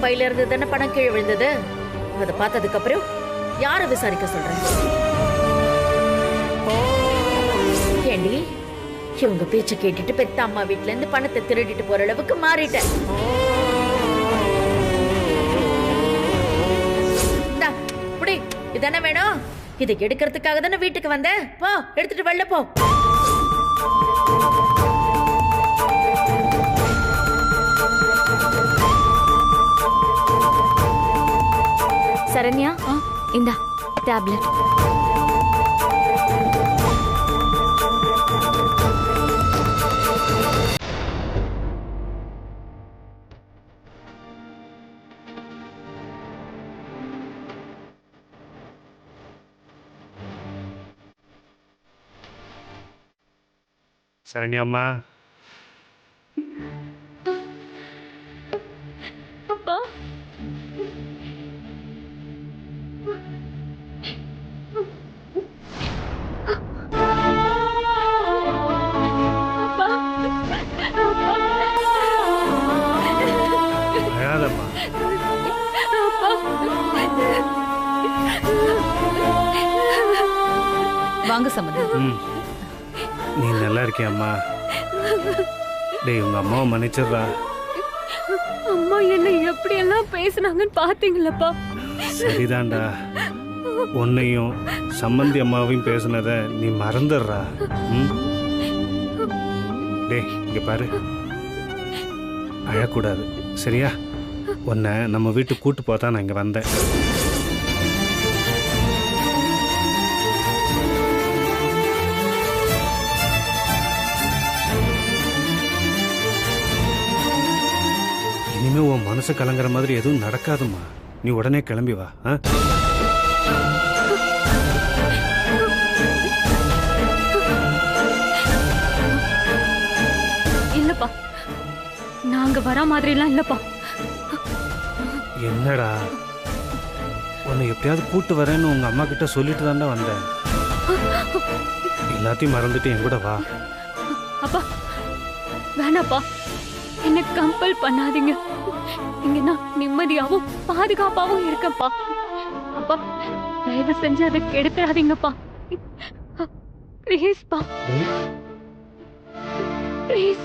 பையில இருந்து தானே பணம் கீழே விழுந்தது. அதை பார்த்ததுக்கு அப்புறம் யார விசாரிக்க சொல்றேன்? ஏண்டி, இவங்க பேச்ச கேட்டுட்டு பெத்த அம்மா வீட்டுல இருந்து பணத்தை திருடிட்டு போற அளவுக்கு மாறிட்டேன். இதானே வேணும்? இதை எடுக்கிறதுக்காக தானே வீட்டுக்கு வந்த. போ, எடுத்துட்டு வெளில போ. சரண்யா, இந்தா டேப்லெட். சரண்யா அம்மா, அழாதம்மா. வாங்க சம்பந்தம். நீ நல்லா இருக்கியா அம்மா? டேய், உங்க அம்மாவை மன்னிச்சிடுறா. அம்மா என்ன எப்படி எல்லாம் பேசுனாங்கன்னு பாத்தீங்களப்பா? சரிதான்டா, உன்னையும் சம்பந்தி அம்மாவையும் பேசுனத நீ மறந்துடுறா. டேய், இங்க பாரு, அழக்கூடாது சரியா? உன்னை நம்ம வீட்டுக்கு கூட்டு போதான் நான் இங்க வந்தேன். இனிமே உன் மனசு கலங்குற மாதிரி எதுவும் நடக்காதுமா. நீ உடனே கிளம்பி வா. இல்லப்பா, நாங்க வர மாதிரி எல்லாம் இல்லப்பா. என்னடா, உன்னை எப்படியாவது கூட்டு வரேன்னு உங்க அம்மா கிட்ட சொல்லிட்டு தாண்டா வந்தேன். எல்லாத்தையும் மறந்துட்டு என் கூட வா. அப்பா வேணாப்பா, என்ன கம்பல் பண்ணாதீங்க. இங்க நான் நிம்மதியாவும் பாதுகாப்பாவும் இருக்கேன்ப்பா. அப்பா தயவு செஞ்சு அதை கெடுத்துறாதீங்கப்பா. ப்ளீஸ்ப்பா, ப்ளீஸ்.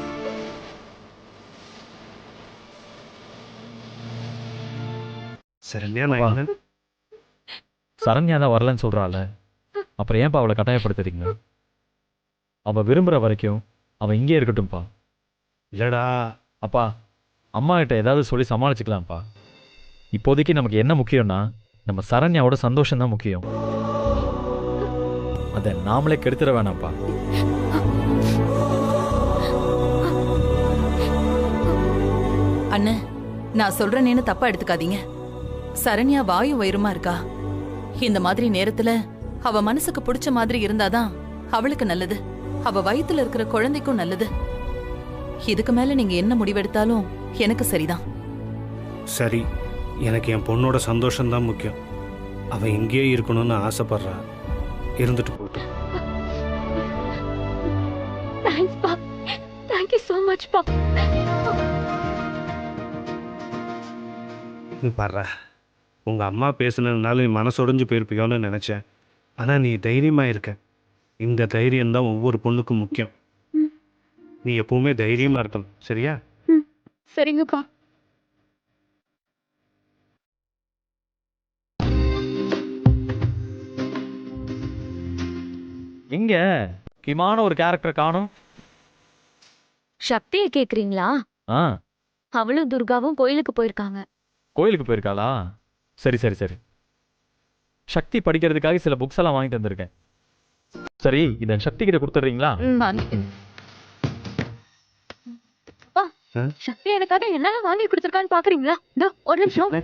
சரண்யா, நான் என்ன சரண்யா தான் வரலன்னு சொல்றாள். அப்புறம் ஏன்பா அவளை கட்டாயப்படுத்துறீங்க? அவள் விரும்புகிற வரைக்கும் அவள் இங்கே இருக்கட்டும்ப்பா. இல்லடா அப்பா, அம்மா கிட்ட ஏதாவது சொல்லி சமாளிச்சுக்கலாம்ப்பா. இப்போதைக்கு நமக்கு என்ன முக்கியம்னா நம்ம சரண்யாவோட சந்தோஷம் தான் முக்கியம். அதை நாமளே கெடுத்துட வேணாம்ப்பா. அண்ணன், நான் சொல்றேன்னு தப்பா எடுத்துக்காதீங்க. சரண்யா வாயு வயிறுமா இருக்கா. இந்த மாதிரி நேரத்துல அவ மனசுக்கு பிடிச்ச மாதிரி இருந்தாதான் அவளுக்கு நல்லது, அவ வயித்துல இருக்கிற குழந்தைக்கும் நல்லது. இதுக்கு மேல நீங்க என்ன முடிவெடுத்தாலும் எனக்கு சரிதான். சரி, எனக்கு என் பொண்ணோட சந்தோஷம் தான் முக்கியம். அவ இங்கேயே இருக்கணும்னு ஆசைப்படுறா. இருந்துட்டு போட்டு. தேங்க்ஸ் பா, தேங்க் யூ so much பா. நீ பாடுறா, உங்க அம்மா பேசுனதுனால நீ மனசொடைஞ்சு போயிருப்பியோன்னு நினைச்சேன். ஆனா நீ தைரியமா இருக்க. இந்த தைரியம் தான் ஒவ்வொரு பொண்ணுக்கும் முக்கியம். நீ எப்பவுமே தைரியமா இருக்கணும் சரியா? சரிங்கப்பா. இங்க முக்கியமான ஒரு கேரக்டர் காணும். சக்தியை கேக்குறீங்களா? அவளும் துர்காவும் கோயிலுக்கு போயிருக்காங்க. கோயிலுக்கு போயிருக்காளா? சரி சரி சரி. சக்தி படிக்கிறதுக்காக சில புக்ஸ் எல்லாம் வாங்கிட்டு வந்திருக்கேன். சரி, இதை சக்தி கிட்ட கொடுத்துட்றீங்களா? சக்தி எனக்காக என்னெல்லாம் வாங்கி கொடுத்துருக்கான்னு பாக்குறீங்களா? ஒரு நிமிஷம்.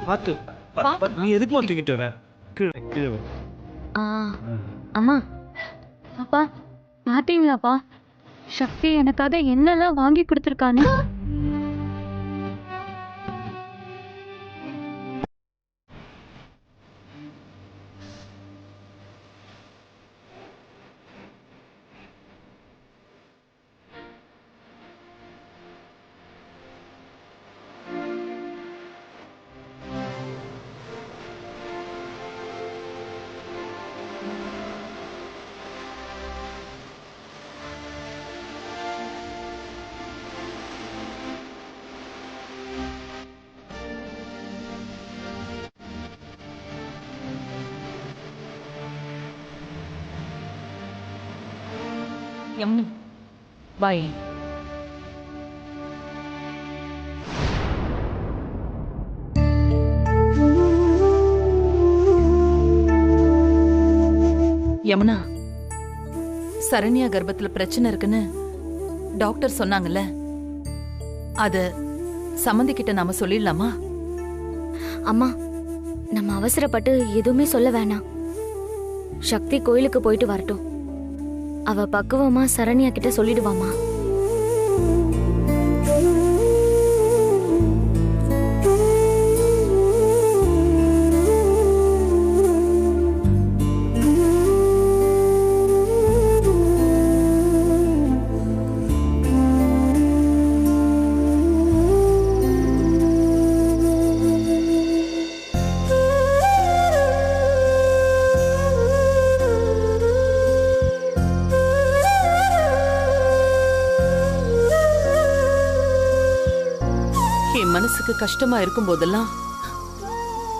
பார்த்து நீ எதுக்குமா தூக்கிட்டு வர கீழே கீழே வை. அம்மா அப்பா பாத்தீங்களாப்பா சக்தி எனக்காக என்னெல்லாம் வாங்கி கொடுத்துருக்கானு. பாய். யமுனா, சரண்யா கர்ப்பத்துல பிரச்சனை இருக்குன்னு டாக்டர் சொன்னாங்கல்ல, அத சம்மந்தி கிட்ட நாம சொல்லிடலாமா? அம்மா, நம்ம அவசரப்பட்டு எதுவுமே சொல்ல வேணாம். சக்தி கோயிலுக்கு போயிட்டு வரட்டும். அவ பக்குவமா சரண்யா கிட்ட சொல்லிடுவாமா. என் மனசுக்கு கஷ்டமா இருக்கும் போதெல்லாம்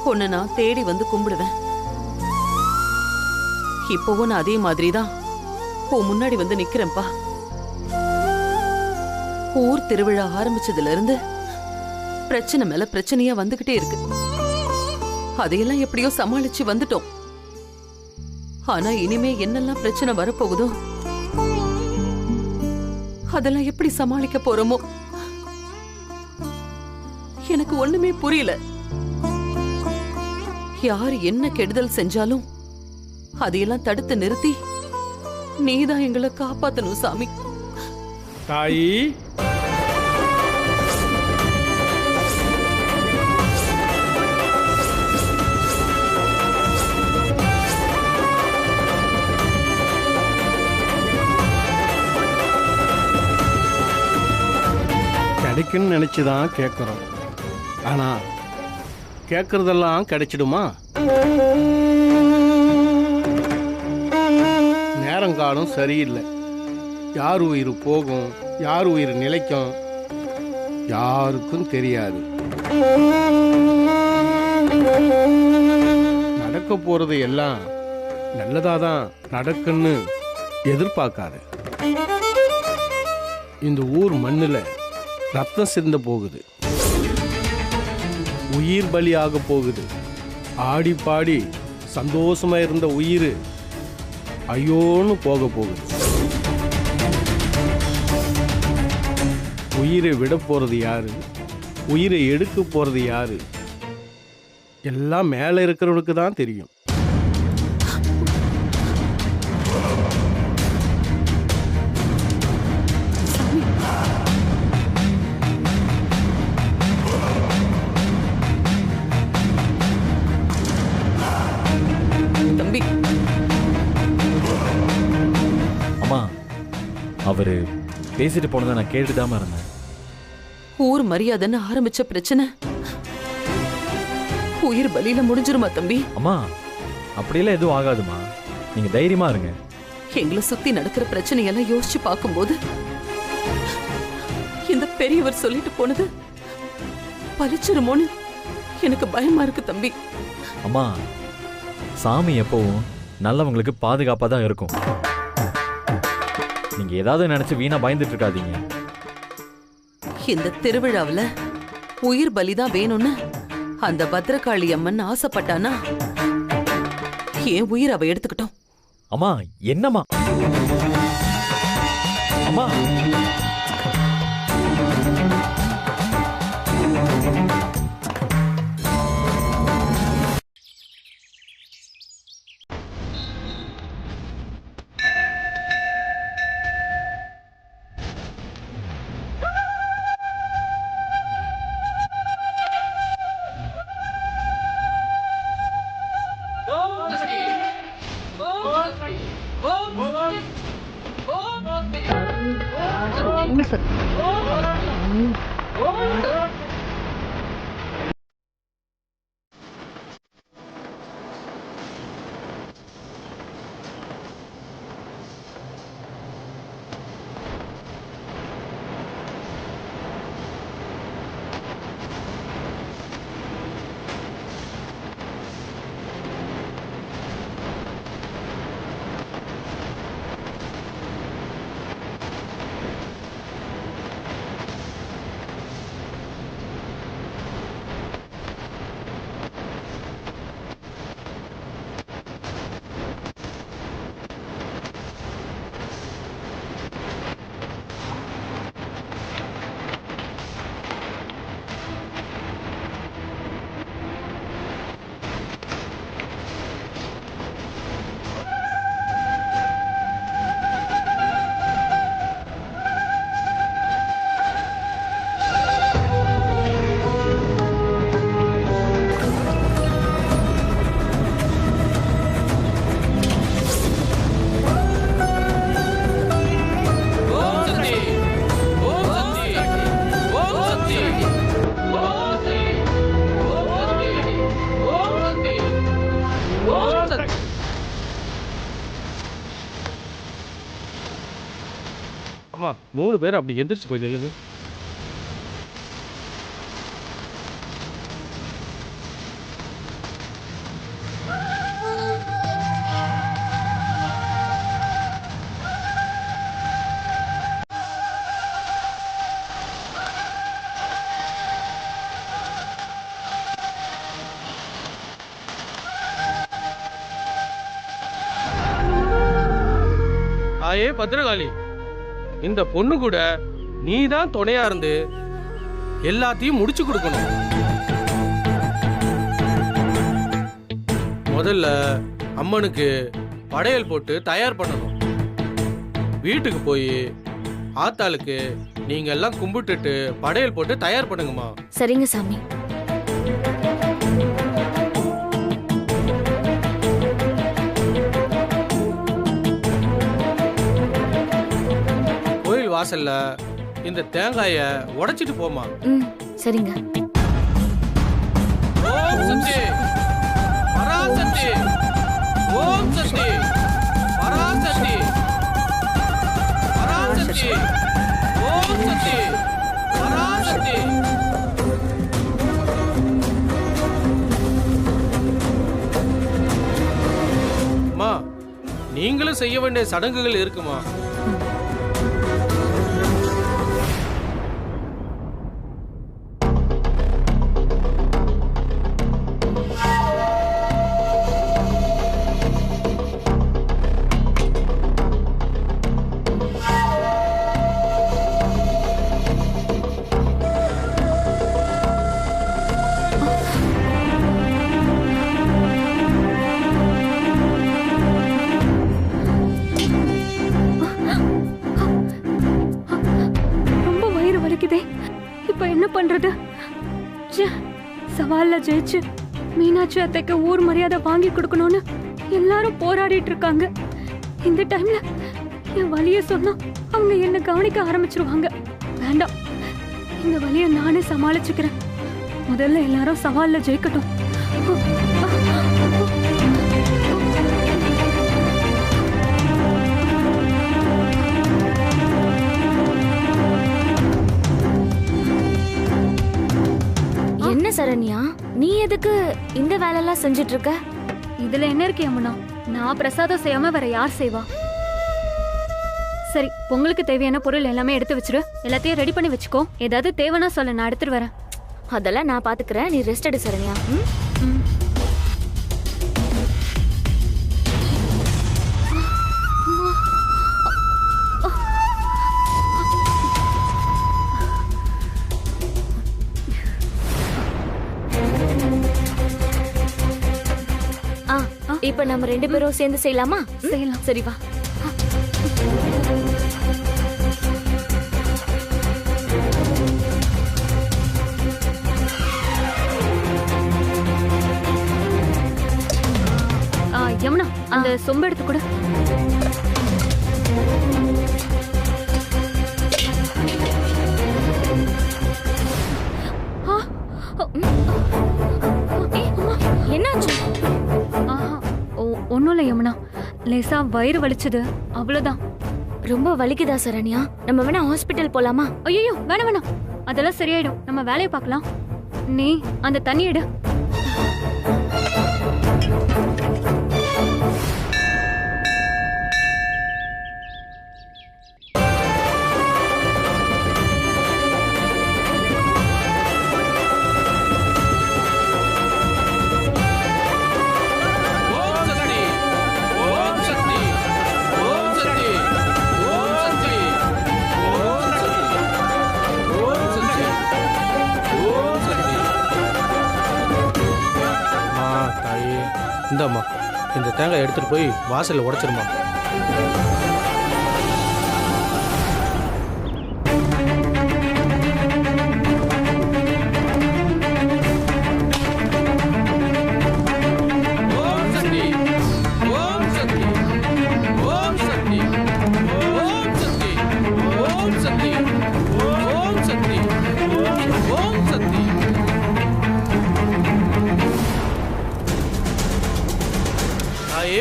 உன்னை நான் தேடி வந்து கும்பிடுவேன். இப்பவும் நான் அதே மாதிரிதான் உன் முன்னாடி வந்து நிக்கிறேன்ப்பா. ஊர் திருவிழா ஆரம்பிச்சதுல இருந்து பிரச்சனை மேல பிரச்சனையா வந்துகிட்டே இருக்கு. அதையெல்லாம் எப்படியோ சமாளிச்சு வந்துட்டோம். ஆனா இனிமே என்னெல்லாம் பிரச்சனை வரப்போகுதோ அதெல்லாம் எப்படி சமாளிக்க போறோமோ எனக்கு ஒண்ணுமே புரியல. யார் என்ன கெடுதல் செஞ்சாலும் அதையெல்லாம் தடுத்து நிறுத்தி நீதான் எங்களை காப்பாத்தணும் சாமி. தாயி, கிடைக்குன்னு நினைச்சுதான் கேட்குறோம். ஆனா கேட்கறதெல்லாம் கிடைச்சிடுமா? நேரங்காலம் சரியில்லை. யார் உயிர் போகும், யார் உயிர் நிலைக்கும் யாருக்கும் தெரியாது. நடக்க போறது எல்லாம் நல்லதாதான் நடக்குன்னு எதிர்பார்க்காது. இந்த ஊர் மண்ணுல ரத்தம் சிந்த போகுது, உயிர் பலியாக போகுது. ஆடி பாடி சந்தோஷமா இருந்த உயிர் ஐயோன்னு போக போகுது. உயிரை விட போறது யாரு, உயிரை எடுக்க போறது யாரு, எல்லாம் மேல இருக்கிறவனுக்கு தான் தெரியும். தம்பி, அம்மா அவரு பேசிட்டு போனதை நான் கேட்டுதாம இருந்தேன். ஊர் மரியாதைன்னு ஆரம்பிச்ச பிரச்சனை உயிர் பலியில முடிஞ்சிருமா தம்பி? அம்மா அப்படியெல்லாம் எதுவும் ஆகாதுமா, நீங்க தைரியமா இருங்க. எங்களை சுத்தி நடக்கிற பிரச்சனையெல்லாம் யோசிச்சு பார்க்கும்போது இந்த பெரியவர் சொல்லிட்டு போனது பலிச்சிருமோன்னு எனக்கு பயமா இருக்கு தம்பி. அம்மா சாமி எப்பவும் நல்லவங்களுக்கு பாதுகாப்பா தான் இருக்கும். நீங்க ஏதாவது நினைச்சு வீணா பயந்துட்டு இருக்காதீங்க. இந்த திருவிழாவுல உயிர் பலிதான் வேணும்னு அந்த பத்ரகாளி அம்மன் ஆசைப்பட்டானா என் உயிர் அவ எடுத்துக்கிட்டோம். அம்மா என்னம்மா? அம்மா அம்மா 3 பேர் அப்படி எந்திரிச்சு போயிடுது. ஆயே பத்திரகாளி, இந்த பொண்ணு கூட நீ தான் துணையா இருந்து எல்லாத்தையும் முடிச்சு கொடுக்கணும். முதல்ல அம்மனுக்கு படையல் போட்டு தயார் பண்ணணும். வீட்டுக்கு போய் ஆத்தாளுக்கு நீங்க எல்லாம் கும்பிட்டுட்டு படையல் போட்டு தயார் பண்ணுங்கம்மா. சரிங்க சாமி. கோயில் வாசல்ல இந்த தேங்காய உடைச்சிட்டு போமா. சரிங்க. ஓம் சக்தி பராசக்தி, ஓம் சக்தி பராசக்தி, பராசக்தி, ஓம் சக்தி பராசக்தி. அம்மா, நீங்களும் செய்ய வேண்டிய சடங்குகள் இருக்குமா? இப்ப என்ன பண்றது? சவால்ல ஜெயிச்சு மீனாட்சி அத்தைக்கு ஊர் மரியாதை வாங்கி கொடுக்கணும்னு எல்லாரும் போராடிட்டு இருக்காங்க. இந்த டைம்ல என் வலிய சொன்னா அவங்க என்ன கவனிக்க ஆரம்பிச்சிருவாங்க. வேண்டாம், இந்த வலிய நானே சமாளிச்சுக்கிறேன். முதல்ல எல்லாரும் சவால்ல ஜெயிக்கட்டும். என்ன சரண்யா, நீ எதுக்கு இந்த வேலையெல்லாம் செஞ்சிட்டு இருக்க? இதுல என்ன இருக்கு யமுனா? நான் பிரசாதம் செய்யாம வேற யார் செய்வா? சரி, பொங்கலுக்கு தேவையான பொருள் எல்லாமே எடுத்து வச்சிரு. எல்லாத்தையும் ரெடி பண்ணி வச்சுக்கோ. ஏதாவது தேவைன்னா சொல்ல, நான் எடுத்துட்டு வரேன். அதெல்லாம் நான் பாத்துக்கிறேன், நீ ரெஸ்ட் எடு சரண்யா. இப்ப நம்ம 2 பேரும் சேர்ந்து செய்யலாமா? செய்யலாம். சரி வா. யமுனா, அந்த சொம்பு எடுத்து கூட. ஒன்றும் இல்லை யமுனா, லேசா வயிறு வலிச்சது, அவ்வளோதான். ரொம்ப வலிக்குதா சரண்யா? நம்ம வேணா ஹாஸ்பிட்டல் போலாமா? ஐயோ வேணாம் வேணாம், அதெல்லாம் சரியாயிடும். நம்ம வேலையை பார்க்கலாம். நீ அந்த தண்ணி எடு. இந்தாம்மா, இந்த தேங்காய் எடுத்துட்டு போய் வாசல்ல உடைச்சிருமா.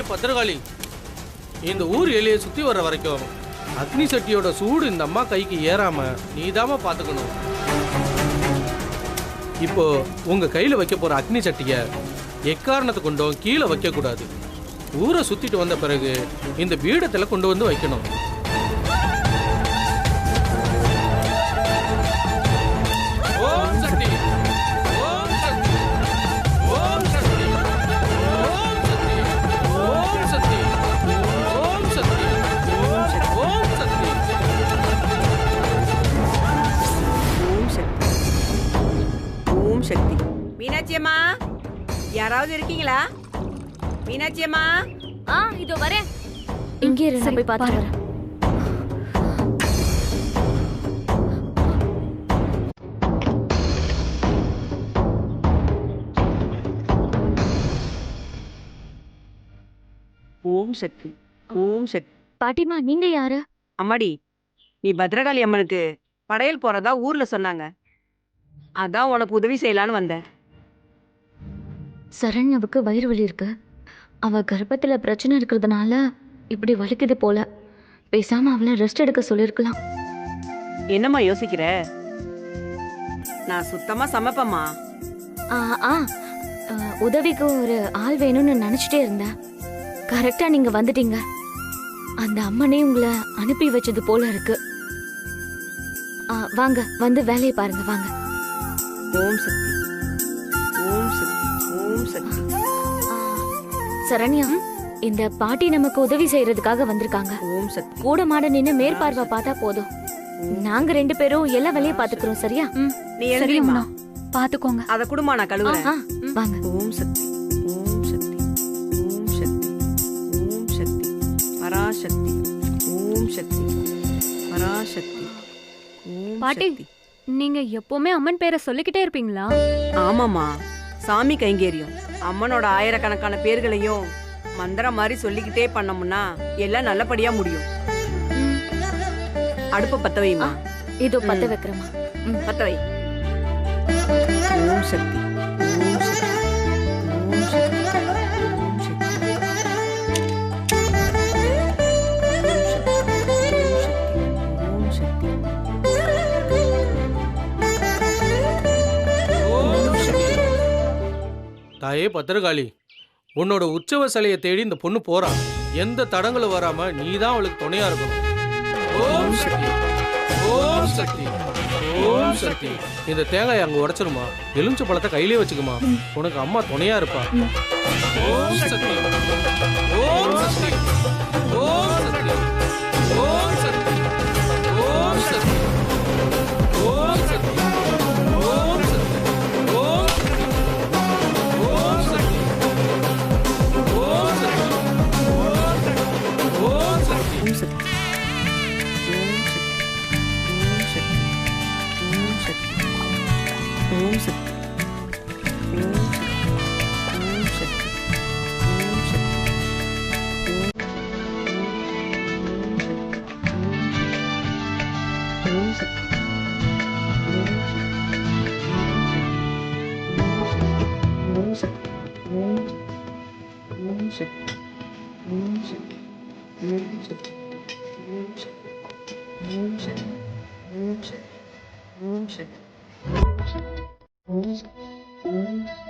பத்திரகாளி, இந்த ஊர் எல்லையை சுத்தி வர்ற வரைக்கும் அக்னி சட்டியோட சூடு இந்த அம்மா கைக்கு ஏறாம நீதாம பாத்துக்கணும். இப்போ உங்க கையில வைக்க போற அக்னி சட்டிய எக்காரணத்தை கொண்டும் கீழே வைக்க கூடாது. ஊரை சுத்திட்டு வந்த பிறகு இந்த பீடத்துல கொண்டு வந்து வைக்கணும். ஓம் சக்தி, ஓம் சக்தி, ஓம் சக்தி, ஓம் சக்தி, ஓம் சக்தி, ஓம் சக்தி, ஓம் சக்தி, ஓம் சக்தி, ஓம் சக்தி. மீனாட்சி அம்மா, யாராவது இருக்கீங்களா? மீனாட்சி அம்மா. இதோ வரேன். இங்கே இரு, நான் போய் பார்த்து வரேன். ஓம் சக்தி, ஓம் சக்தி. பாட்டிமா, நீங்க யாரு? அம்மாடி, நீ பத்ரகாளி அம்மனுக்கு படையல் போறதா ஊர்ல சொன்னாங்க. அதான் உனக்கு உதவி செய்யலான்னு வந்தேன். சரண்யாவுக்கு வயிறு வலி இருக்கு. அவ கர்ப்பத்துல பிரச்சனை இருக்கிறதுனால இப்படி வலிக்குது போல. பேசாம அவளை ரெஸ்ட் எடுக்க சொல்லிருக்கலாம். என்னம்மா யோசிக்கிற? நான் சுத்தமா சமைப்பம்மா. உதவிக்கு ஒரு ஆள் வேணும்னு நினைச்சிட்டே இருந்தேன். கரெக்டா நீங்க வந்துட்டீங்க. அந்த அம்மனே உங்களை அனுப்பி வச்சது போல இருக்கு. வாங்க, வந்து வேலையை பாருங்க, வாங்க. ஓம் சக்தி, ஓம் சக்தி, ஓம் சக்தி. சரண்யா, இந்த பாட்டி நமக்கு உதவி செய்யறதுக்காக வந்திருக்காங்க. ஓம் சக்தி. கூட மாட நின்னு மேற்பார்வை பார்த்தா போதும். நாங்க 2 பேரும் எல்லா வேலையும் பாத்துக்கிறோம். சரியா? நீ எழுதிமா, பாத்துக்கோங்க. அத குடுமா, நான் கழுவுறேன். வாங்க. ஓம் சக்தி, ஓம் சக்தி, ஓம் சக்தி, ஓம் சக்தி, பராசக்தி, ஓம் சக்தி, பராசக்தி, ஓம் பாட்டி, சக்தி. நீங்க எப்பவுமே அம்மன் பேரை சொல்லிக்கிட்டே இருப்பீங்களா? ஆமாமா, சாமி கைங்கேரியம். அம்மனோட ஆயிரக்கணக்கான பேர்களையும் மந்திரம் மாதிரி சொல்லிக்கிட்டே பண்ணோம்னா எல்லாம் நல்லபடியா முடியும். அடுப்பு பத்த வைமா. இதோ பத்த வைக்கிறமா. பத்த வை. ஓம் சக்தி, ஓம் சக்தி, ஓம் சக்தி, ஓம் சக்தி, ஓம் சக்தி, ஓம் சக்தி. தாயே பத்திரகாளி, உன்னோட உற்சவ சிலையை தேடி இந்த பொண்ணு போறா. எந்த தடங்களும் வராம நீதான் அவளுக்கு துணையா இருக்கணும். ஓம் சக்தி, ஓம் சக்தி, ஓம் சக்தி. இந்த தேங்காய் அங்க உடைச்சிருமா. எலுமிச்சை பழத்தை கையிலே வச்சுக்குமா. உனக்கு அம்மா துணையா இருப்பா. ஓம் சக்தி, ஓம் சக்தி, ஓம் சக்தி, ஓம் சக்தி, ஓம் சக்தி, ஓம் சக்தி, ஓம் சக்தி, ஓம் சக்தி, ஓம் சக்தி, ஓம் சக்தி, ஓம் சக்தி, ஓம் சக்தி, ஓம் சக்தி, ஓம் சக்தி, ஓம் சக்தி, ஓம் சக்தி, ஓம் சக்தி, ஓம் Thank you.